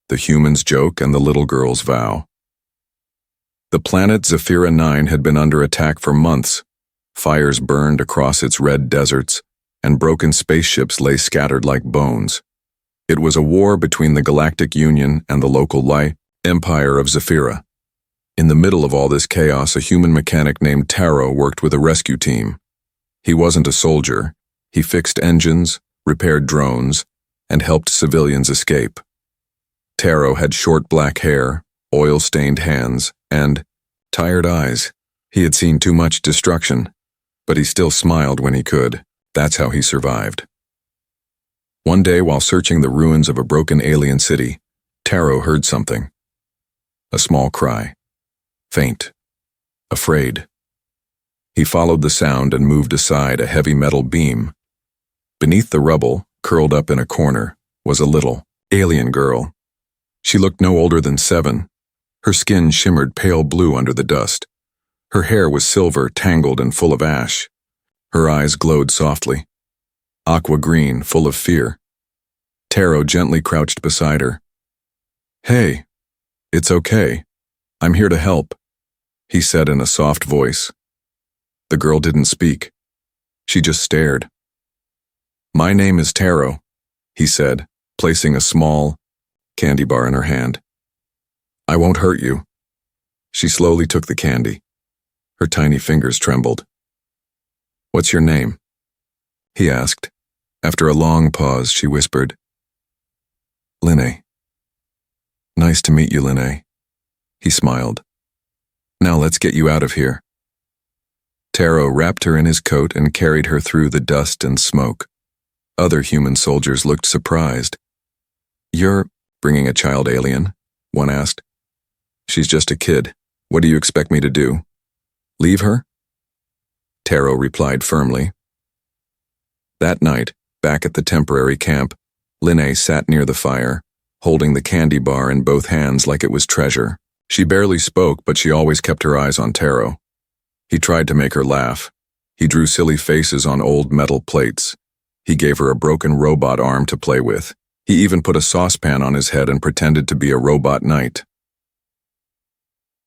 the human's joke and the little girl's vow. The planet Zephyra 9 had been under attack for months. Fires burned across its red deserts, and broken spaceships lay scattered like bones. It was a war between the Galactic Union and the local Empire of Zephyra. In the middle of all this chaos, a human mechanic named Taro worked with a rescue team. He wasn't a soldier. He fixed engines, repaired drones, and helped civilians escape. Taro had short black hair, oil-stained hands, and tired eyes. He had seen too much destruction, but he still smiled when he could. That's how he survived. One day, while searching the ruins of a broken alien city, Taro heard something. A small cry. Faint. Afraid. He followed the sound and moved aside a heavy metal beam. Beneath the rubble, curled up in a corner, was a little alien girl. She looked no older than 7. Her skin shimmered pale blue under the dust. Her hair was silver, tangled and full of ash. Her eyes glowed softly. Aqua green, full of fear. Taro gently crouched beside her. "Hey, it's okay. I'm here to help," he said in a soft voice. The girl didn't speak. She just stared. "My name is Taro," he said, placing a small candy bar in her hand. "I won't hurt you." She slowly took the candy. Her tiny fingers trembled. "What's your name?" he asked. After a long pause, she whispered, "Linnae." "Nice to meet you, Linnae." He smiled. "Now let's get you out of here." Taro wrapped her in his coat and carried her through the dust and smoke. Other human soldiers looked surprised. "You're bringing a child alien?" one asked. "She's just a kid. What do you expect me to do? Leave her?" Taro replied firmly. That night, back at the temporary camp, Linnae sat near the fire, holding the candy bar in both hands like it was treasure. She barely spoke, but she always kept her eyes on Taro. He tried to make her laugh. He drew silly faces on old metal plates. He gave her a broken robot arm to play with. He even put a saucepan on his head and pretended to be a robot knight.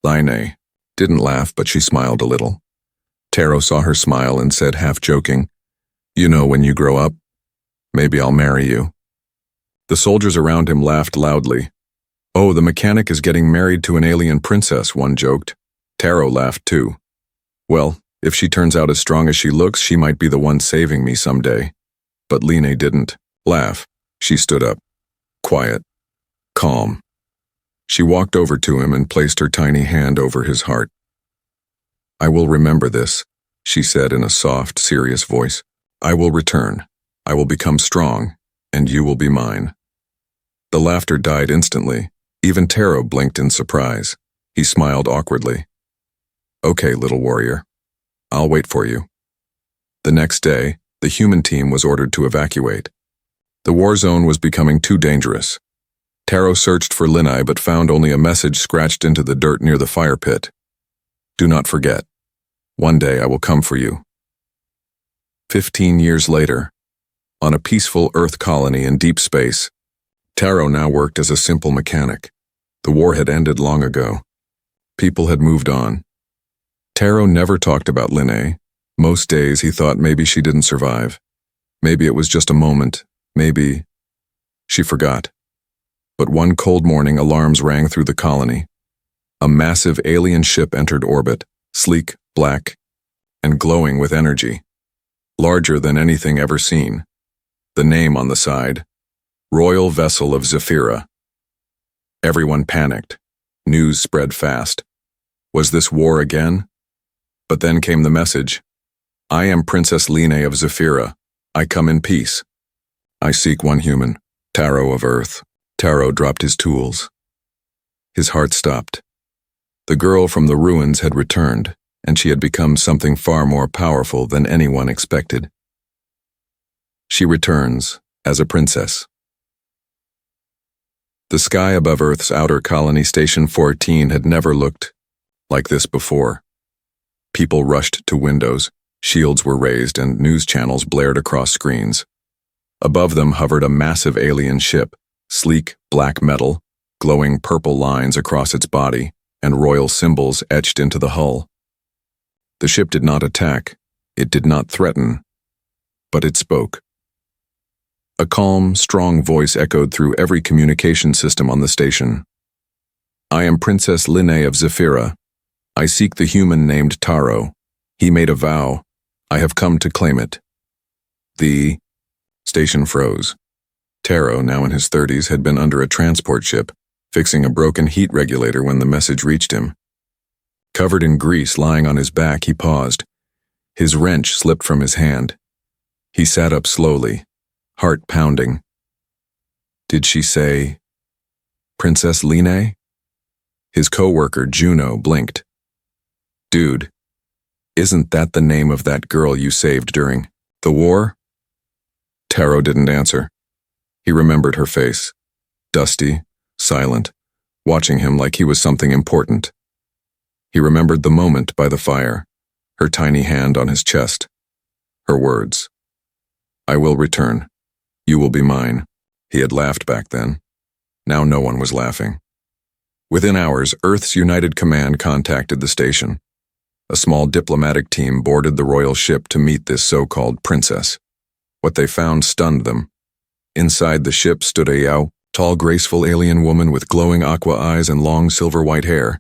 Linnae didn't laugh, but she smiled a little. Taro saw her smile and said, half joking, "You know, when you grow up, maybe I'll marry you." The soldiers around him laughed loudly. "Oh, the mechanic is getting married to an alien princess," one joked. Taro laughed too. "Well, if she turns out as strong as she looks, she might be the one saving me someday." But Linnae didn't laugh. She stood up, quiet, calm. She walked over to him and placed her tiny hand over his heart. "I will remember this," she said in a soft, serious voice. "I will return. I will become strong, and you will be mine." The laughter died instantly. Even Taro blinked in surprise. He smiled awkwardly. "Okay, little warrior. I'll wait for you." The next day, the human team was ordered to evacuate. The war zone was becoming too dangerous. Taro searched for Linnae but found only a message scratched into the dirt near the fire pit. "Do not forget. One day I will come for you." 15 years later, on a peaceful Earth colony in deep space, Taro now worked as a simple mechanic. The war had ended long ago. People had moved on. Taro never talked about Linnae. Most days he thought maybe she didn't survive. Maybe it was just a moment. Maybe she forgot. But one cold morning, alarms rang through the colony. A massive alien ship entered orbit, sleek, black, and glowing with energy. Larger than anything ever seen. The name on the side, Royal Vessel of Zephyra. Everyone panicked. News spread fast. Was this war again? But then came the message. "I am Princess Linnae of Zephyra. I come in peace. I seek one human, Taro of Earth." Taro dropped his tools. His heart stopped. The girl from the ruins had returned, and she had become something far more powerful than anyone expected. She returns as a princess. The sky above Earth's outer colony, Station 14, had never looked like this before. People rushed to windows, shields were raised, and news channels blared across screens. Above them hovered a massive alien ship, sleek black metal, glowing purple lines across its body, and royal symbols etched into the hull. The ship did not attack, it did not threaten, but it spoke. A calm, strong voice echoed through every communication system on the station. I am Princess Linne of Zephyra. I seek the human named Taro. He made a vow. I have come to claim it. The station froze. Taro, now in his 30s, had been under a transport ship, fixing a broken heat regulator when the message reached him. Covered in grease, lying on his back, he paused. His wrench slipped from his hand. He sat up slowly, heart pounding. Did she say, Princess Linne? His co-worker, Juno, blinked. Dude, isn't that the name of that girl you saved during the war? Taro didn't answer. He remembered her face, dusty, silent, watching him like he was something important. He remembered the moment by the fire, her tiny hand on his chest, her words. I will return. You will be mine. He had laughed back then. Now no one was laughing. Within hours, Earth's United Command contacted the station. A small diplomatic team boarded the royal ship to meet this so-called princess. What they found stunned them. Inside the ship stood a tall, graceful alien woman with glowing aqua eyes and long silver-white hair,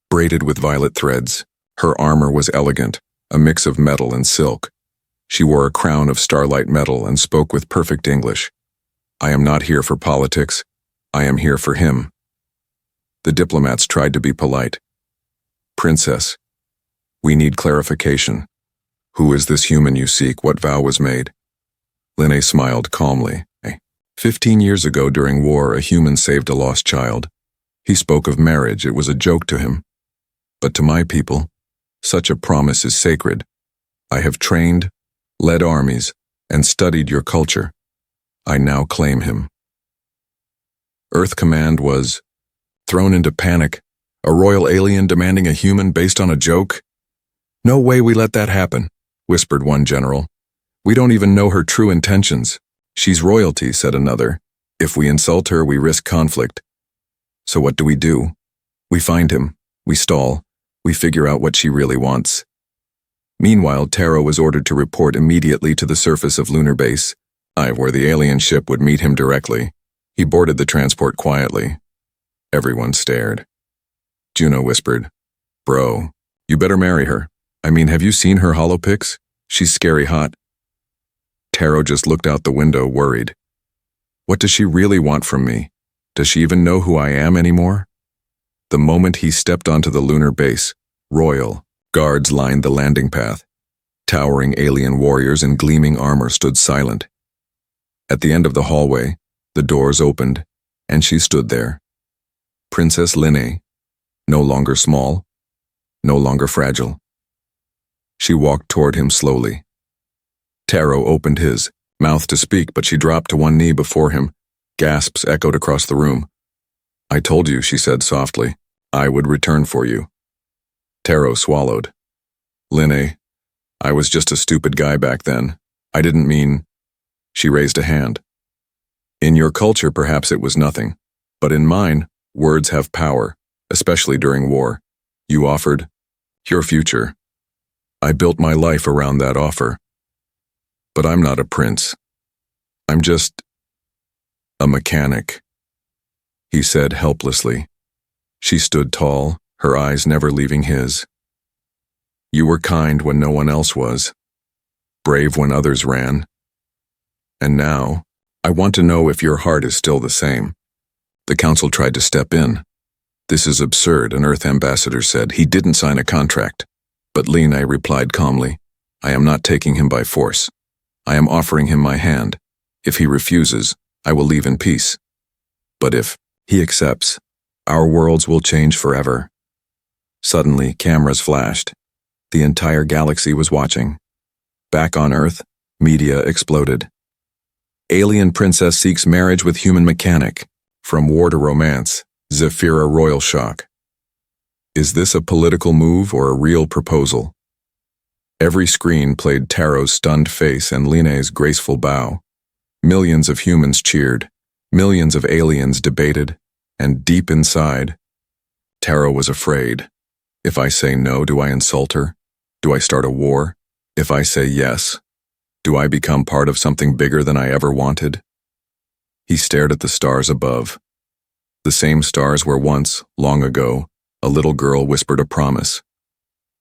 braided with violet threads. Her armor was elegant, a mix of metal and silk. She wore a crown of starlight metal and spoke with perfect English. I am not here for politics. I am here for him. The diplomats tried to be polite. Princess, we need clarification. Who is this human you seek? What vow was made? Linne smiled calmly. 15 years ago during war, a human saved a lost child. He spoke of marriage. It was a joke to him. But to my people, such a promise is sacred. I have trained, led armies, and studied your culture. I now claim him. Earth Command was thrown into panic. A royal alien demanding a human based on a joke? No way we let that happen, whispered one general. We don't even know her true intentions. She's royalty, said another. If we insult her, we risk conflict. So what do? We find him. We stall. We figure out what she really wants. Meanwhile, Taro was ordered to report immediately to the surface of Lunar Base, where the alien ship would meet him directly. He boarded the transport quietly. Everyone stared. Juno whispered, Bro, you better marry her. I mean, have you seen her holopics? She's scary hot. Taro just looked out the window, worried. What does she really want from me? Does she even know who I am anymore? The moment he stepped onto the lunar base, royal guards lined the landing path. Towering alien warriors in gleaming armor stood silent. At the end of the hallway, the doors opened, and she stood there. Princess Linne, no longer small, no longer fragile. She walked toward him slowly. Taro opened his mouth to speak, but she dropped to one knee before him. Gasps echoed across the room. I told you, she said softly, I would return for you. Taro swallowed. Linne, I was just a stupid guy back then. I didn't mean... She raised a hand. In your culture, perhaps it was nothing. But in mine, words have power, especially during war. You offered your future. I built my life around that offer. But I'm not a prince. I'm just a mechanic, he said helplessly. She stood tall, her eyes never leaving his. You were kind when no one else was, brave when others ran. And now, I want to know if your heart is still the same. The council tried to step in. This is absurd, an Earth ambassador said. He didn't sign a contract. But Linne replied calmly, I am not taking him by force. I am offering him my hand. If he refuses, I will leave in peace. But if he accepts, our worlds will change forever. Suddenly, cameras flashed. The entire galaxy was watching. Back on Earth, media exploded. Alien princess seeks marriage with human mechanic. From war to romance, Zephyra royal shock. Is this a political move or a real proposal? Every screen played Taro's stunned face and Linne's graceful bow. Millions of humans cheered. Millions of aliens debated. And deep inside, Taro was afraid. If I say no, do I insult her? Do I start a war? If I say yes, do I become part of something bigger than I ever wanted? He stared at the stars above. The same stars where once, long ago, a little girl whispered a promise.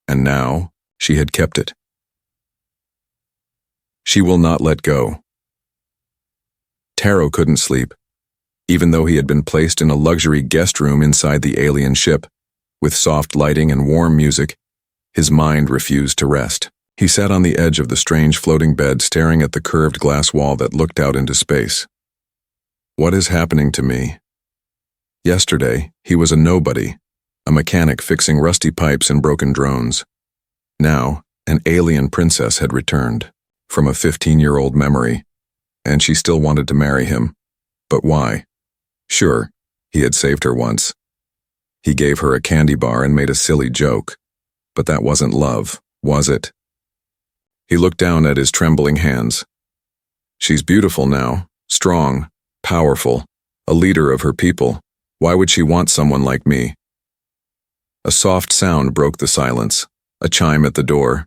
And now, she had kept it. She will not let go. Taro couldn't sleep, even though he had been placed in a luxury guest room inside the alien ship. With soft lighting and warm music, his mind refused to rest. He sat on the edge of the strange floating bed, staring at the curved glass wall that looked out into space. What is happening to me? Yesterday, he was a nobody, a mechanic fixing rusty pipes and broken drones. Now, an alien princess had returned from a 15-year-old memory, and she still wanted to marry him. But why? Sure, he had saved her once. He gave her a candy bar and made a silly joke. But that wasn't love, was it? He looked down at his trembling hands. She's beautiful now, strong, powerful, a leader of her people. Why would she want someone like me? A soft sound broke the silence, a chime at the door.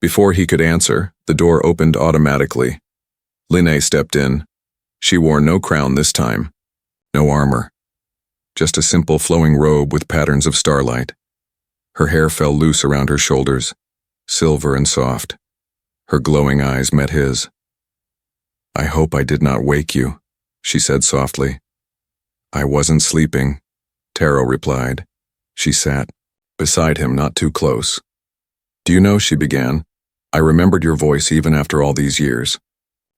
Before he could answer, the door opened automatically. Linnae stepped in. She wore no crown this time, no armor. Just a simple flowing robe with patterns of starlight. Her hair fell loose around her shoulders, silver and soft. Her glowing eyes met his. I hope I did not wake you, she said softly. I wasn't sleeping, Taro replied. She sat beside him, not too close. Do you know, she began, I remembered your voice even after all these years.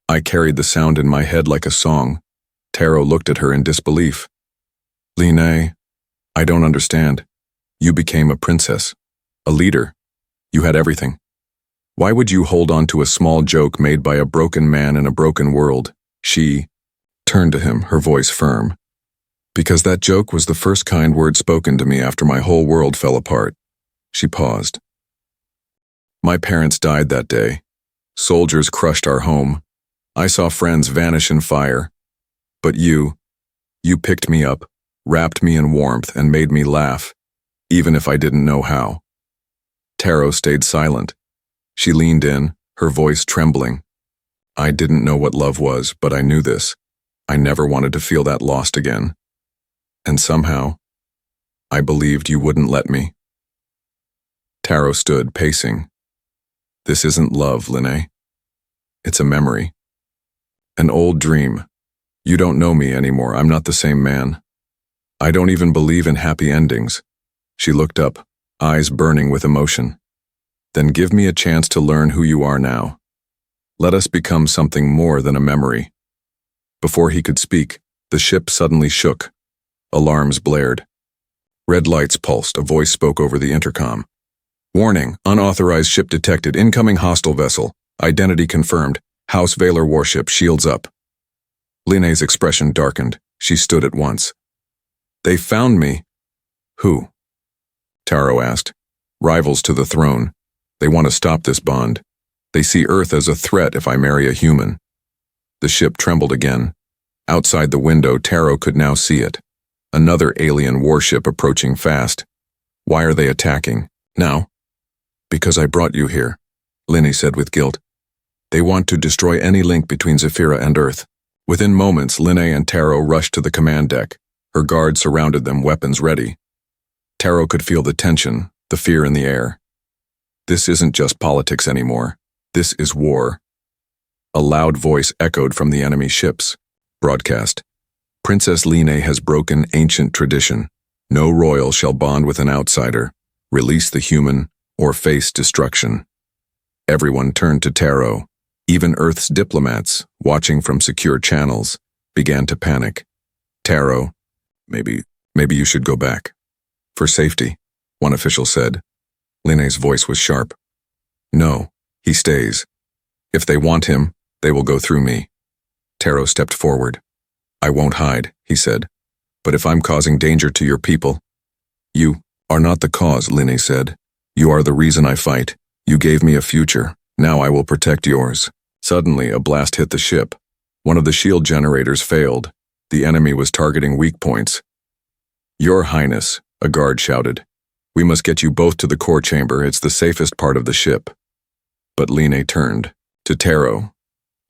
I carried the sound in my head like a song. Taro looked at her in disbelief. Linnae, I don't understand. You became a princess, a leader. You had everything. Why would you hold on to a small joke made by a broken man in a broken world? She turned to him, her voice firm. Because that joke was the first kind word spoken to me after my whole world fell apart. She paused. My parents died that day. Soldiers crushed our home. I saw friends vanish in fire. But you picked me up, wrapped me in warmth, and made me laugh, even if I didn't know how. Taro stayed silent. She leaned in, her voice trembling. I didn't know what love was, but I knew this. I never wanted to feel that lost again. And somehow, I believed you wouldn't let me. Taro stood, pacing. This isn't love, Linnae. It's a memory. An old dream. You don't know me anymore. I'm not the same man. I don't even believe in happy endings. She looked up, eyes burning with emotion. Then give me a chance to learn who you are now. Let us become something more than a memory. Before he could speak, the ship suddenly shook. Alarms blared. Red lights pulsed. A voice spoke over the intercom. Warning, unauthorized ship detected. Incoming hostile vessel. Identity confirmed. House Valor warship, shields up. Linnae's expression darkened. She stood at once. They found me. Who? Taro asked. Rivals to the throne. They want to stop this bond. They see Earth as a threat if I marry a human. The ship trembled again. Outside the window, Taro could now see it. Another alien warship approaching fast. Why are they attacking? Now? Because I brought you here, Linnae said with guilt. They want to destroy any link between Zephyra and Earth. Within moments, Linnae and Taro rushed to the command deck. Her guards surrounded them, weapons ready. Taro could feel the tension, the fear in the air. This isn't just politics anymore. This is war. A loud voice echoed from the enemy ships. Broadcast. Princess Linnae has broken ancient tradition. No royal shall bond with an outsider, release the human, or face destruction. Everyone turned to Taro. Even Earth's diplomats, watching from secure channels, began to panic. Taro, maybe you should go back. For safety, one official said. Linnae's voice was sharp. No, he stays. If they want him, they will go through me. Taro stepped forward. I won't hide, he said. But if I'm causing danger to your people... You are not the cause, Linnae said. You are the reason I fight. You gave me a future. Now I will protect yours. Suddenly, a blast hit the ship. One of the shield generators failed. The enemy was targeting weak points. Your Highness, a guard shouted. We must get you both to the core chamber. It's the safest part of the ship. But Line turned to Taro.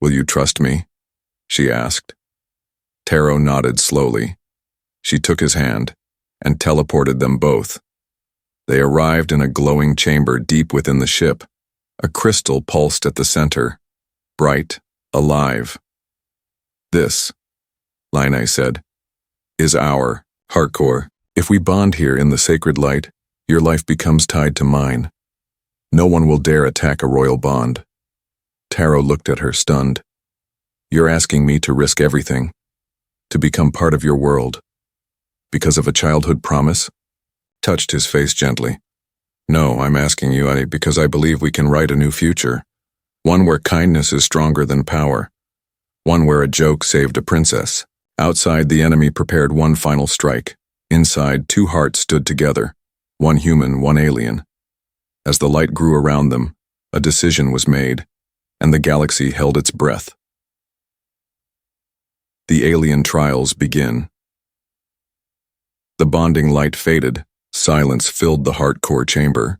Will you trust me? She asked. Taro nodded slowly. She took his hand and teleported them both. They arrived in a glowing chamber deep within the ship. A crystal pulsed at the center, bright, alive. This, Line said, is our hardcore. If we bond here in the sacred light, your life becomes tied to mine. No one will dare attack a royal bond. Taro looked at her, stunned. You're asking me to risk everything, to become part of your world, because of a childhood promise? Touched his face gently. No, I'm asking you because I believe we can write a new future. One where kindness is stronger than power. One where a joke saved a princess. Outside, the enemy prepared one final strike. Inside, two hearts stood together. One human, one alien. As the light grew around them, a decision was made, and the galaxy held its breath. The alien trials begin. The bonding light faded. Silence filled the heart-core chamber.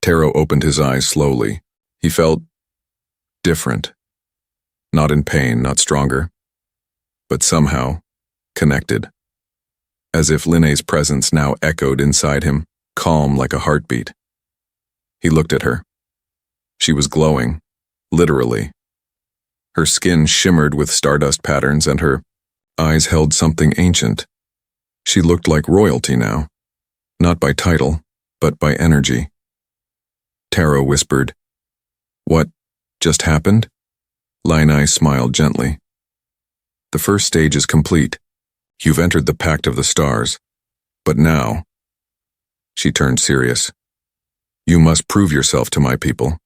Taro opened his eyes slowly. He felt different. Not in pain, not stronger, but somehow connected. As if Line's presence now echoed inside him, calm like a heartbeat. He looked at her. She was glowing, literally. Her skin shimmered with stardust patterns and her eyes held something ancient. She looked like royalty now. Not by title, but by energy. Taro whispered, What just happened? Line smiled gently. The first stage is complete. You've entered the pact of the stars. But now, she turned serious, you must prove yourself to my people.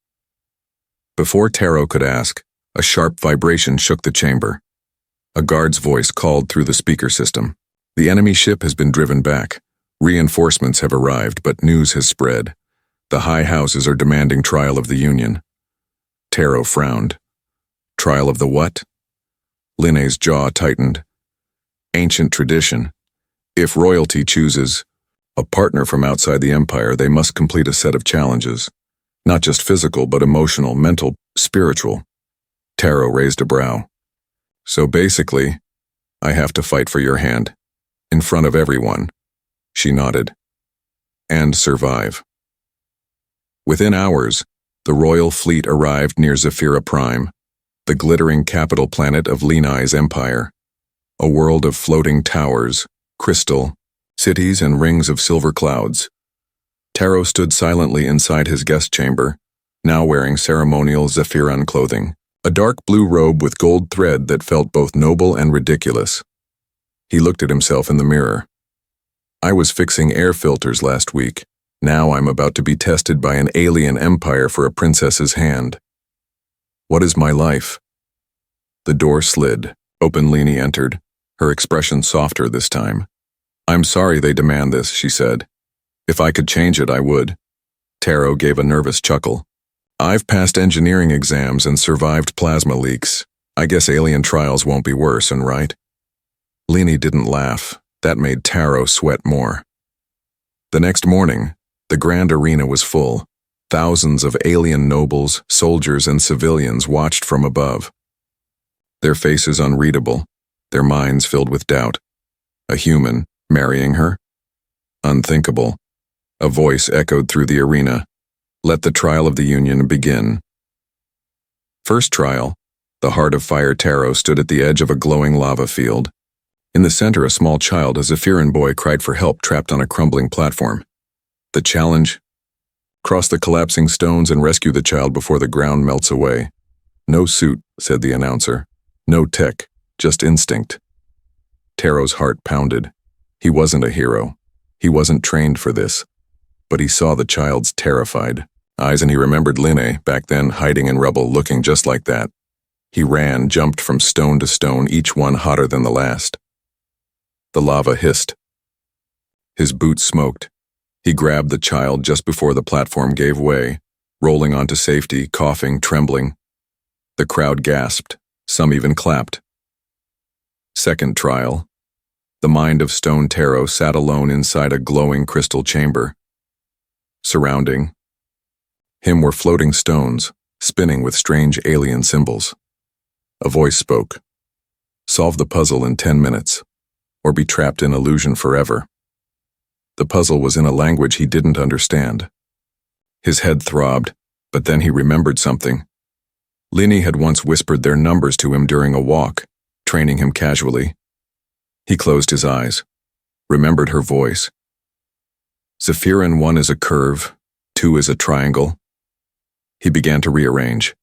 Before Taro could ask, a sharp vibration shook the chamber. A guard's voice called through the speaker system. The enemy ship has been driven back. Reinforcements have arrived, but news has spread. The high houses are demanding trial of the Union. Taro frowned. Trial of the what? Line's jaw tightened. Ancient tradition. If royalty chooses a partner from outside the empire, they must complete a set of challenges. Not just physical, but emotional, mental, spiritual. Taro raised a brow. So basically, I have to fight for your hand. In front of everyone. She nodded. And survive. Within hours, the royal fleet arrived near Zephyra Prime, the glittering capital planet of Line's empire. A world of floating towers, crystal, cities and rings of silver clouds. Taro stood silently inside his guest chamber, now wearing ceremonial Zephyran clothing, a dark blue robe with gold thread that felt both noble and ridiculous. He looked at himself in the mirror. I was fixing air filters last week. Now I'm about to be tested by an alien empire for a princess's hand. What is my life? The door slid. Open Line entered, her expression softer this time. I'm sorry they demand this, she said. If I could change it, I would. Taro gave a nervous chuckle. I've passed engineering exams and survived plasma leaks. I guess alien trials won't be worse, and right? Line didn't laugh. That made Taro sweat more. The next morning, the grand arena was full. Thousands of alien nobles, soldiers, and civilians watched from above. Their faces unreadable, their minds filled with doubt. A human marrying her? Unthinkable. A voice echoed through the arena. Let the trial of the Union begin. First trial, the Heart of Fire Taro stood at the edge of a glowing lava field. In the center, a small child, a Zephyran boy, cried for help, trapped on a crumbling platform. The challenge? Cross the collapsing stones and rescue the child before the ground melts away. No suit, said the announcer. No tech, just instinct. Taro's heart pounded. He wasn't a hero. He wasn't trained for this. But he saw the child's terrified eyes, and he remembered Line, back then hiding in rubble, looking just like that. He ran, jumped from stone to stone, each one hotter than the last. The lava hissed. His boots smoked. He grabbed the child just before the platform gave way, rolling onto safety, coughing, trembling. The crowd gasped. Some even clapped. Second trial. The mind of Stone Tarot sat alone inside a glowing crystal chamber. Surrounding him were floating stones, spinning with strange alien symbols. A voice spoke. Solve the puzzle in 10 minutes, or be trapped in illusion forever. The puzzle was in a language he didn't understand. His head throbbed, but then he remembered something. Linny had once whispered their numbers to him during a walk, training him casually. He closed his eyes, remembered her voice. Zephyrin 1 is a curve, 2 is a triangle. He began to rearrange.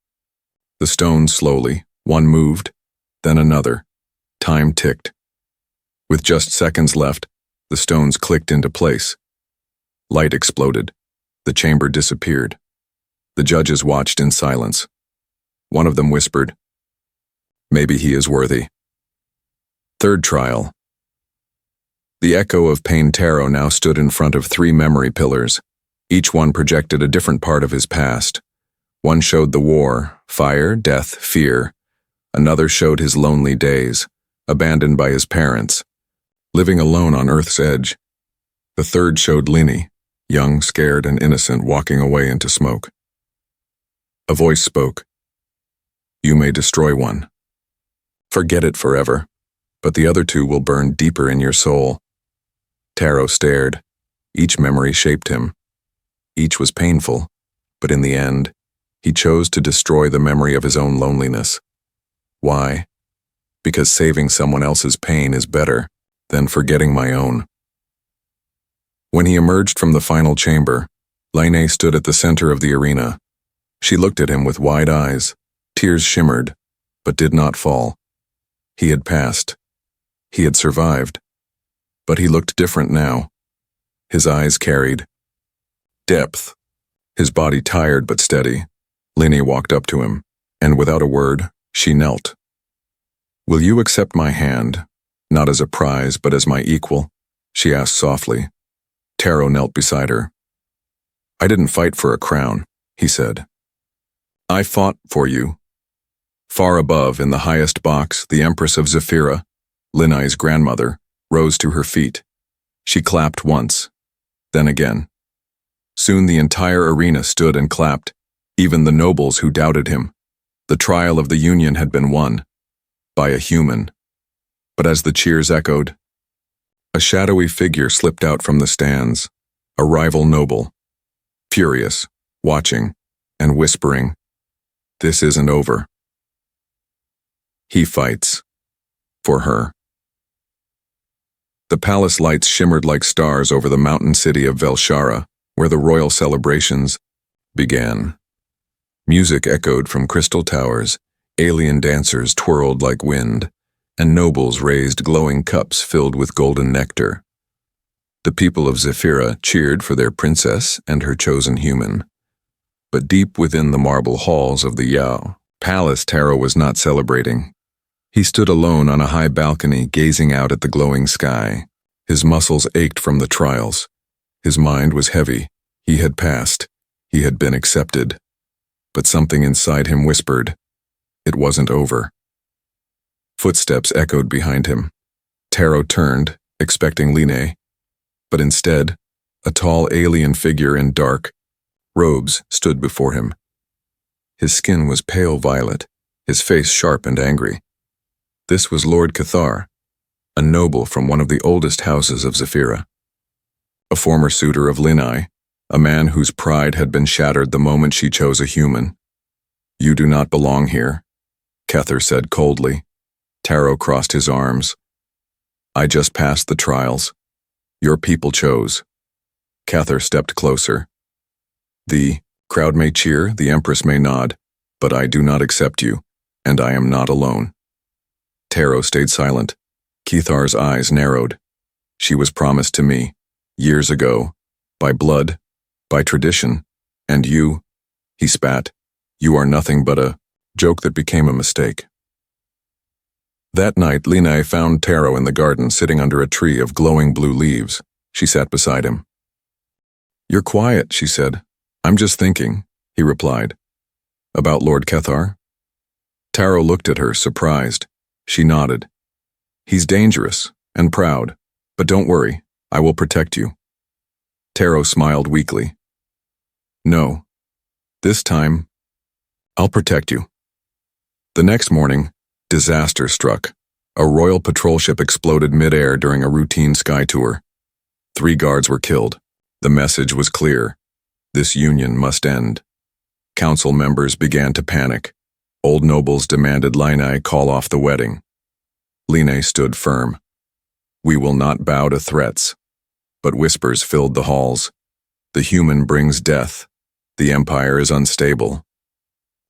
The stones slowly, one moved, then another. Time ticked. With just seconds left, the stones clicked into place. Light exploded. The chamber disappeared. The judges watched in silence. One of them whispered, "Maybe he is worthy." Third trial. The echo of Pain Tarot now stood in front of 3 memory pillars. Each one projected a different part of his past. One showed the war, fire, death, fear. Another showed his lonely days, abandoned by his parents, living alone on Earth's edge. The third showed Linny, young, scared, and innocent, walking away into smoke. A voice spoke. You may destroy one. Forget it forever, but the other 2 will burn deeper in your soul. Tarot stared. Each memory shaped him. Each was painful, but in the end, he chose to destroy the memory of his own loneliness. Why? Because saving someone else's pain is better than forgetting my own. When he emerged from the final chamber, Linné stood at the center of the arena. She looked at him with wide eyes. Tears shimmered, but did not fall. He had passed. He had survived. But he looked different now. His eyes carried depth. His body tired but steady. Linny walked up to him, and without a word, she knelt. Will you accept my hand, not as a prize but as my equal? She asked softly. Tarot knelt beside her. I didn't fight for a crown, he said. I fought for you. Far above, in the highest box, the Empress of Zephyra, Linai's grandmother, rose to her feet. She clapped once, then again. Soon the entire arena stood and clapped, even the nobles who doubted him. The trial of the Union had been won, by a human. But as the cheers echoed, a shadowy figure slipped out from the stands, a rival noble, furious, watching, and whispering, This isn't over. He fights. For her. The palace lights shimmered like stars over the mountain city of Velshara, where the royal celebrations began. Music echoed from crystal towers, alien dancers twirled like wind, and nobles raised glowing cups filled with golden nectar. The people of Zephyra cheered for their princess and her chosen human. But deep within the marble halls of the Yao palace, Tarot was not celebrating. He stood alone on a high balcony, gazing out at the glowing sky. His muscles ached from the trials. His mind was heavy. He had passed. He had been accepted. But something inside him whispered, it wasn't over. Footsteps echoed behind him. Tarot turned, expecting Linné, but instead, a tall alien figure in dark robes stood before him. His skin was pale violet, his face sharp and angry. This was Lord Cathar, a noble from one of the oldest houses of Zephyra. A former suitor of Linné, a man whose pride had been shattered the moment she chose a human. You do not belong here, Cathar said coldly. Tarot crossed his arms. I just passed the trials. Your people chose. Cathar stepped closer. The crowd may cheer, the Empress may nod, but I do not accept you, and I am not alone. Tarot stayed silent. Cathar's eyes narrowed. She was promised to me, years ago, by blood, by tradition, and you, he spat, you are nothing but a joke that became a mistake. That night, Linné found Tarot in the garden sitting under a tree of glowing blue leaves. She sat beside him. You're quiet, she said. I'm just thinking, he replied. About Lord Cathar? Tarot looked at her, surprised. She nodded. He's dangerous, and proud. But don't worry, I will protect you. Taro smiled weakly. No. This time, I'll protect you. The next morning, disaster struck. A royal patrol ship exploded mid-air during a routine sky tour. 3 guards were killed. The message was clear. This union must end. Council members began to panic. Old nobles demanded Line call off the wedding. Line stood firm. We will not bow to threats. But whispers filled the halls. The human brings death. The empire is unstable.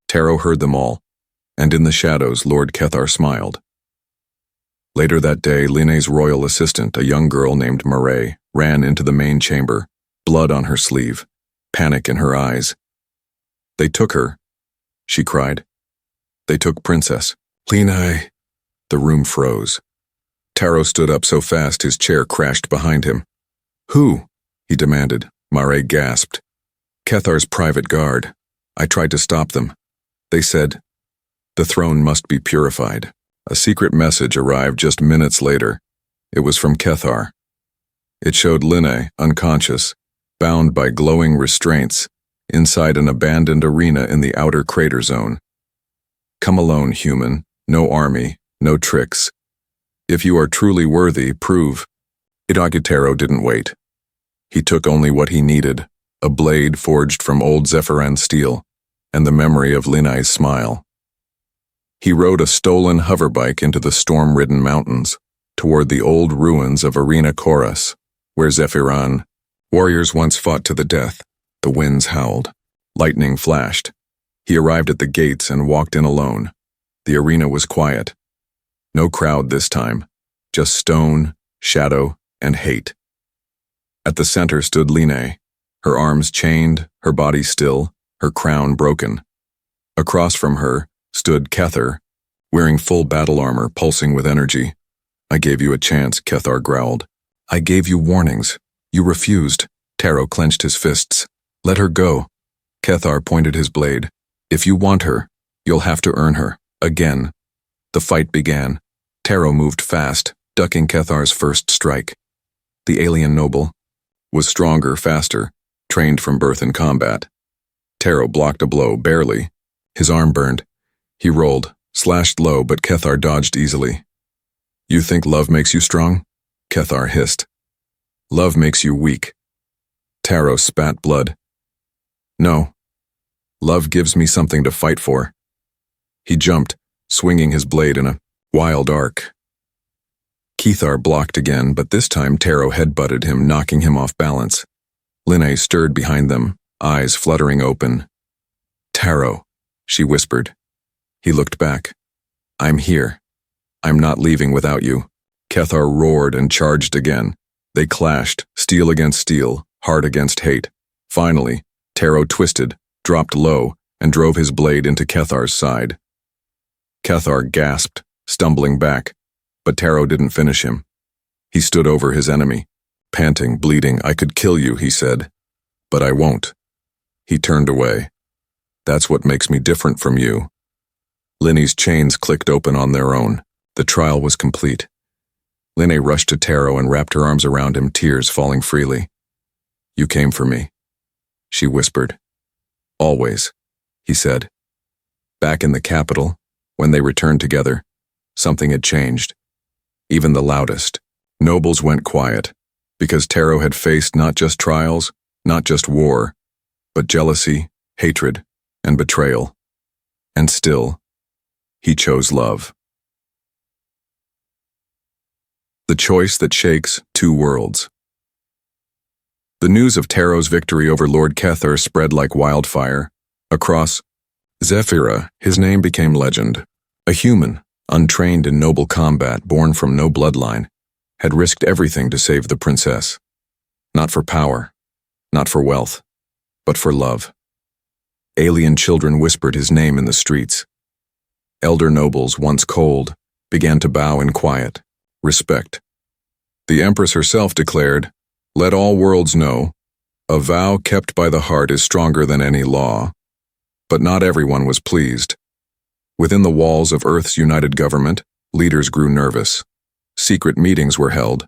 Taro heard them all, and in the shadows Lord Kethar smiled. Later that day, Line's royal assistant, a young girl named Marae, ran into the main chamber, blood on her sleeve, panic in her eyes. They took her, she cried. They took Princess. Line. The room froze. Taro stood up so fast his chair crashed behind him. Who? He demanded. Marae gasped. Kethar's private guard. I tried to stop them. They said, the throne must be purified. A secret message arrived just minutes later. It was from Kethar. It showed Line, unconscious, bound by glowing restraints, inside an abandoned arena in the outer crater zone. Come alone, human. No army, no tricks. If you are truly worthy, prove. Taro didn't wait. He took only what he needed, a blade forged from old Zephyran steel, and the memory of Line's smile. He rode a stolen hoverbike into the storm-ridden mountains, toward the old ruins of Arena Chorus, where Zephyran warriors once fought to the death. The winds howled. Lightning flashed. He arrived at the gates and walked in alone. The arena was quiet. No crowd this time, just stone, shadow, and hate. At the center stood Line, her arms chained, her body still, her crown broken. Across from her stood Kethar, wearing full battle armor, pulsing with energy. I gave you a chance, Kethar growled. I gave you warnings. You refused. Taro clenched his fists. Let her go. Kethar pointed his blade. If you want her, you'll have to earn her. Again. The fight began. Taro moved fast, ducking Kethar's first strike. The alien noble was stronger, faster, trained from birth in combat. Taro blocked a blow, barely. His arm burned. He rolled, slashed low, but Kethar dodged easily. You think love makes you strong? Kethar hissed. Love makes you weak. Taro spat blood. No. Love gives me something to fight for. He jumped, swinging his blade in a wild arc. Kethar blocked again, but this time Taro headbutted him, knocking him off balance. Line stirred behind them, eyes fluttering open. Taro, she whispered. He looked back. I'm here. I'm not leaving without you. Kethar roared and charged again. They clashed, steel against steel, heart against hate. Finally, Taro twisted, dropped low, and drove his blade into Kethar's side. Kethar gasped, stumbling back, but Taro didn't finish him. He stood over his enemy, panting, bleeding. I could kill you, he said, but I won't. He turned away. That's what makes me different from you. Line's chains clicked open on their own. The trial was complete. Line rushed to Taro and wrapped her arms around him, tears falling freely. You came for me, she whispered. Always, he said. Back in the capital, when they returned together, something had changed. Even the loudest nobles went quiet, because Taro had faced not just trials, not just war, but jealousy, hatred, and betrayal. And still, he chose love. The choice that shakes 2 worlds. The news of Taro's victory over Lord Kethar spread like wildfire. Across Zephyra, his name became legend. A human, untrained in noble combat, born from no bloodline, had risked everything to save the princess. Not for power, not for wealth, but for love. Alien children whispered his name in the streets. Elder nobles, once cold, began to bow in quiet, respect. The Empress herself declared, "Let all worlds know, a vow kept by the heart is stronger than any law." But not everyone was pleased. Within the walls of Earth's united government, leaders grew nervous. Secret meetings were held.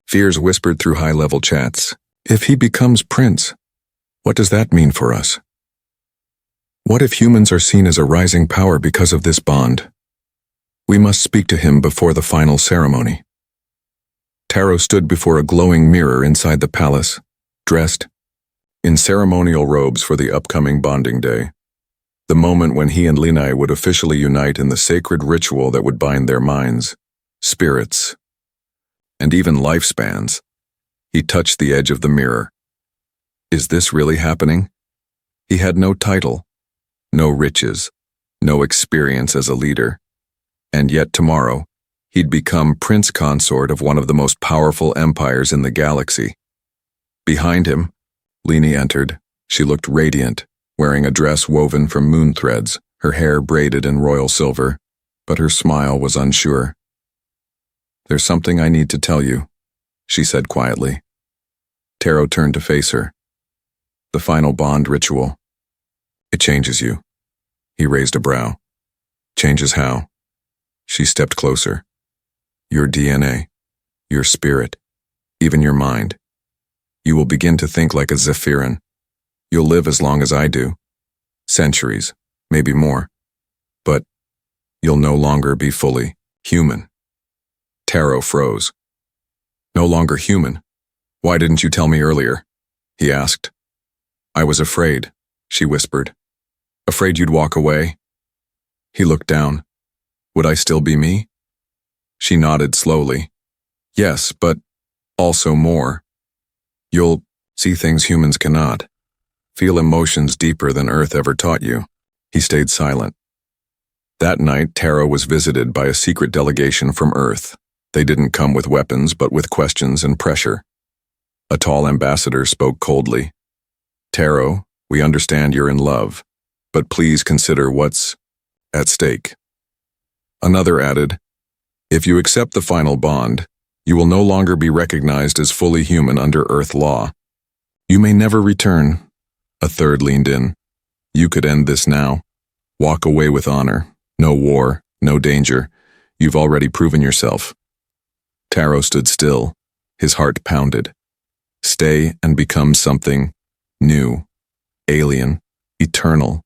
Fears whispered through high-level chats. If he becomes prince, what does that mean for us? What if humans are seen as a rising power because of this bond? We must speak to him before the final ceremony. Taro stood before a glowing mirror inside the palace, dressed in ceremonial robes for the upcoming bonding day. The moment when he and Linai would officially unite in the sacred ritual that would bind their minds, spirits, and even lifespans. He touched the edge of the mirror. Is this really happening? He had no title, no riches, no experience as a leader. And yet tomorrow, he'd become prince consort of one of the most powerful empires in the galaxy. Behind him, Lini entered. She looked radiant, wearing a dress woven from moon threads, her hair braided in royal silver, but her smile was unsure. There's something I need to tell you, she said quietly. Taro turned to face her. The final bond ritual. It changes you. He raised a brow. Changes how? She stepped closer. Your DNA, your spirit, even your mind. You will begin to think like a Zephyran. You'll live as long as I do. Centuries, maybe more. But you'll no longer be fully human. Taro froze. No longer human? Why didn't you tell me earlier? He asked. I was afraid, she whispered. Afraid you'd walk away? He looked down. Would I still be me? She nodded slowly. Yes, but also more. You'll see things humans cannot. Feel emotions deeper than Earth ever taught you. He stayed silent. That night, Taro was visited by a secret delegation from Earth. They didn't come with weapons, but with questions and pressure. A tall ambassador spoke coldly. Taro, we understand you're in love, but please consider what's at stake. Another added, if you accept the final bond, you will no longer be recognized as fully human under Earth law. You may never return. A third leaned in. You could end this now. Walk away with honor. No war, no danger. You've already proven yourself. Taro stood still. His heart pounded. Stay and become something new, alien, eternal,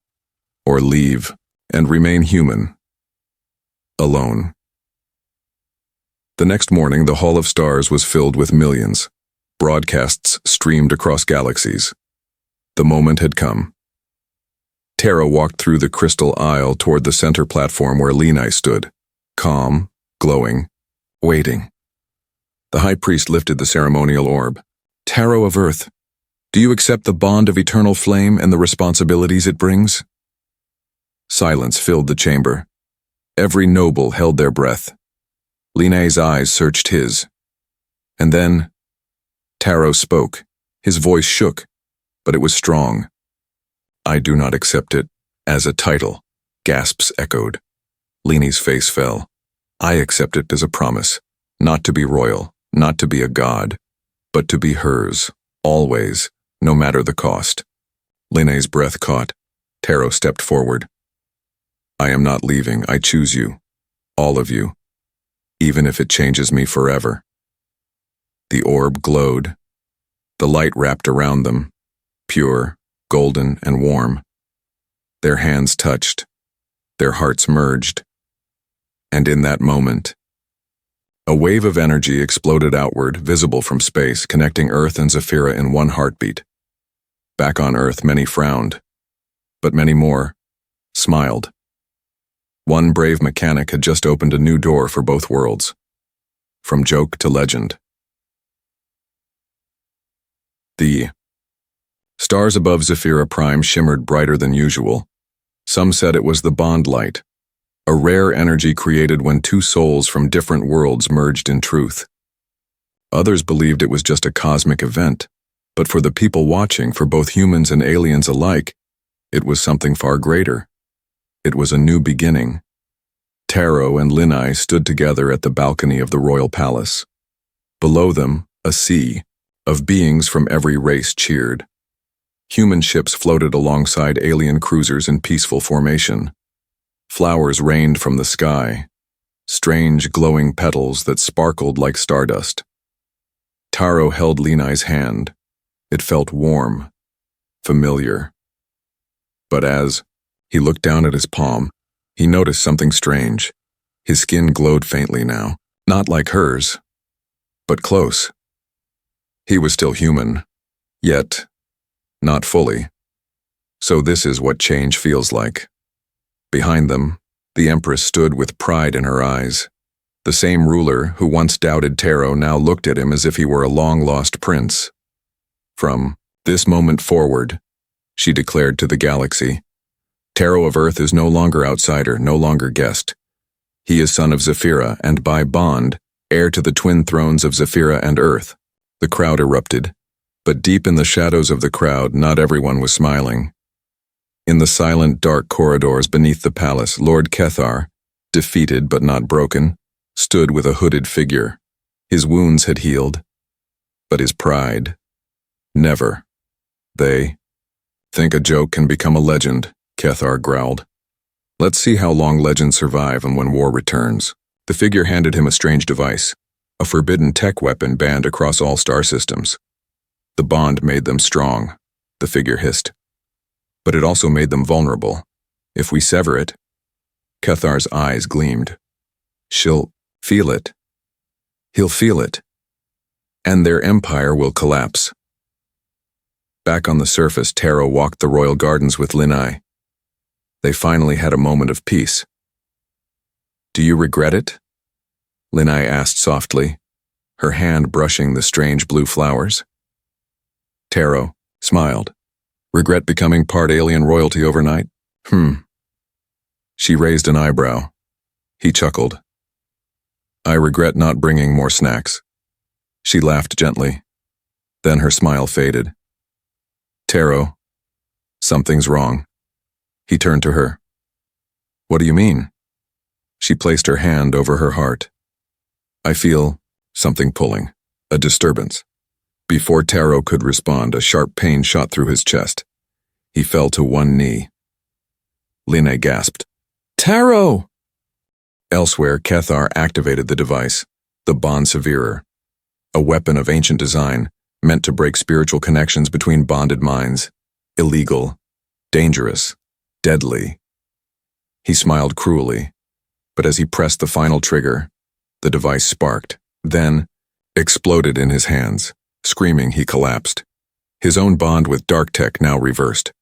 or leave and remain human. Alone. The next morning, the Hall of Stars was filled with millions. Broadcasts streamed across galaxies. The moment had come. Taro walked through the crystal aisle toward the center platform where Linai stood, calm, glowing, waiting. The high priest lifted the ceremonial orb. Taro of Earth, do you accept the bond of eternal flame and the responsibilities it brings? Silence filled the chamber. Every noble held their breath. Linai's eyes searched his. And then, Taro spoke. His voice shook, but it was strong. I do not accept it as a title, gasps echoed. Lini's face fell. I accept it as a promise, not to be royal, not to be a god, but to be hers, always, no matter the cost. Linai's breath caught. Taro stepped forward. I am not leaving. I choose you, all of you, even if it changes me forever. The orb glowed. The light wrapped around them, pure, golden, and warm. Their hands touched. Their hearts merged. And in that moment, a wave of energy exploded outward, visible from space, connecting Earth and Zephyra in one heartbeat. Back on Earth, many frowned, but many more smiled. One brave mechanic had just opened a new door for both worlds, from joke to legend. The stars above Zephyra Prime shimmered brighter than usual. Some said it was the bond light, a rare energy created when two souls from different worlds merged in truth. Others believed it was just a cosmic event, but for the people watching, for both humans and aliens alike, it was something far greater. It was a new beginning. Taro and Linai stood together at the balcony of the royal palace. Below them, a sea of beings from every race cheered. Human ships floated alongside alien cruisers in peaceful formation. Flowers rained from the sky. strange glowing petals that sparkled like stardust. Taro held Linai's hand. It felt warm, familiar. But as he looked down at his palm, he noticed something strange. His skin glowed faintly now, not like hers, but close. He was still human, yet not fully. So this is what change feels like. Behind them, the Empress stood with pride in her eyes. The same ruler who once doubted Taro now looked at him as if he were a long-lost prince. From this moment forward, she declared to the galaxy, Taro of Earth is no longer outsider, no longer guest. He is son of Zephyra and, by bond, heir to the twin thrones of Zephyra and Earth. The crowd erupted, but deep in the shadows of the crowd, not everyone was smiling. In the silent, dark corridors beneath the palace, Lord Kethar, defeated but not broken, stood with a hooded figure. His wounds had healed, but his pride, never. They think a joke can become a legend, Kethar growled. Let's see how long legends survive and when war returns. The figure handed him a strange device, a forbidden tech weapon banned across all star systems. The bond made them strong, the figure hissed. But it also made them vulnerable. If we sever it, Kethar's eyes gleamed. She'll feel it. He'll feel it. And their empire will collapse. Back on the surface, Taro walked the royal gardens with Linai. They finally had a moment of peace. Do you regret it? Linai asked softly, her hand brushing the strange blue flowers. Taro smiled. Regret becoming part alien royalty overnight? She raised an eyebrow. He chuckled. I regret not bringing more snacks. She laughed gently. Then her smile faded. Taro, something's wrong. He turned to her. What do you mean? She placed her hand over her heart. I feel something pulling, a disturbance. Before Taro could respond, a sharp pain shot through his chest. He fell to one knee. Linai gasped. Taro! Elsewhere, Kethar activated the device, the Bond Severer, a weapon of ancient design meant to break spiritual connections between bonded minds. Illegal, dangerous, deadly. He smiled cruelly, but as he pressed the final trigger, the device sparked, then exploded in his hands. Screaming, he collapsed. His own bond with Dark Tech now reversed.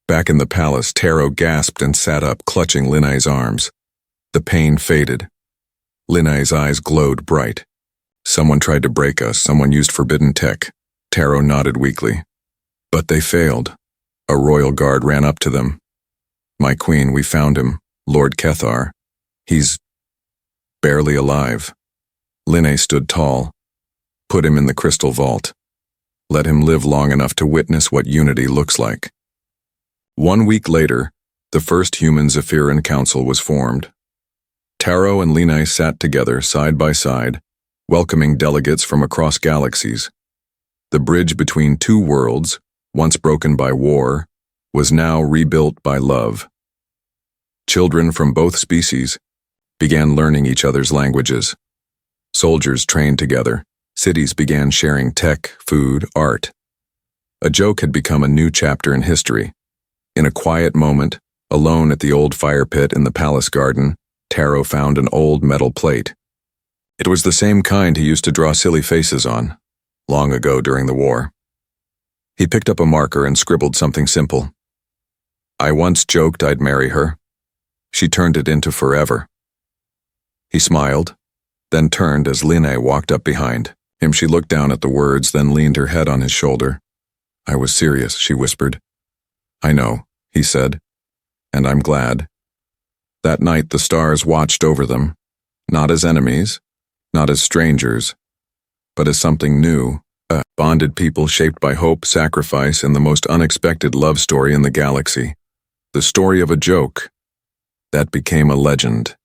Back in the palace, Taro gasped and sat up, clutching Linai's arms. The pain faded. Linai's eyes glowed bright. Someone tried to break us, someone used forbidden tech. Taro nodded weakly. But they failed. A royal guard ran up to them. My queen, we found him, Lord Kethar. He's barely alive. Linai stood tall. Put him in the crystal vault. Let him live long enough to witness what unity looks like. 1 week later, the first human Zephyran council was formed. Taro and Linai sat together side by side, welcoming delegates from across galaxies. The bridge between two worlds, once broken by war, was now rebuilt by love. Children from both species began learning each other's languages. Soldiers trained together. Cities began sharing tech, food, art. A joke had become a new chapter in history. In a quiet moment, alone at the old fire pit in the palace garden, Taro found an old metal plate. It was the same kind he used to draw silly faces on, long ago during the war. He picked up a marker and scribbled something simple. I once joked I'd marry her. She turned it into forever. He smiled, then turned as Linai walked up behind him. She looked down at the words, then leaned her head on his shoulder. I was serious, she whispered. I know, he said, and I'm glad. That night the stars watched over them, not as enemies, not as strangers, but as something new, a bonded people shaped by hope, sacrifice, and the most unexpected love story in the galaxy. The story of a joke that became a legend.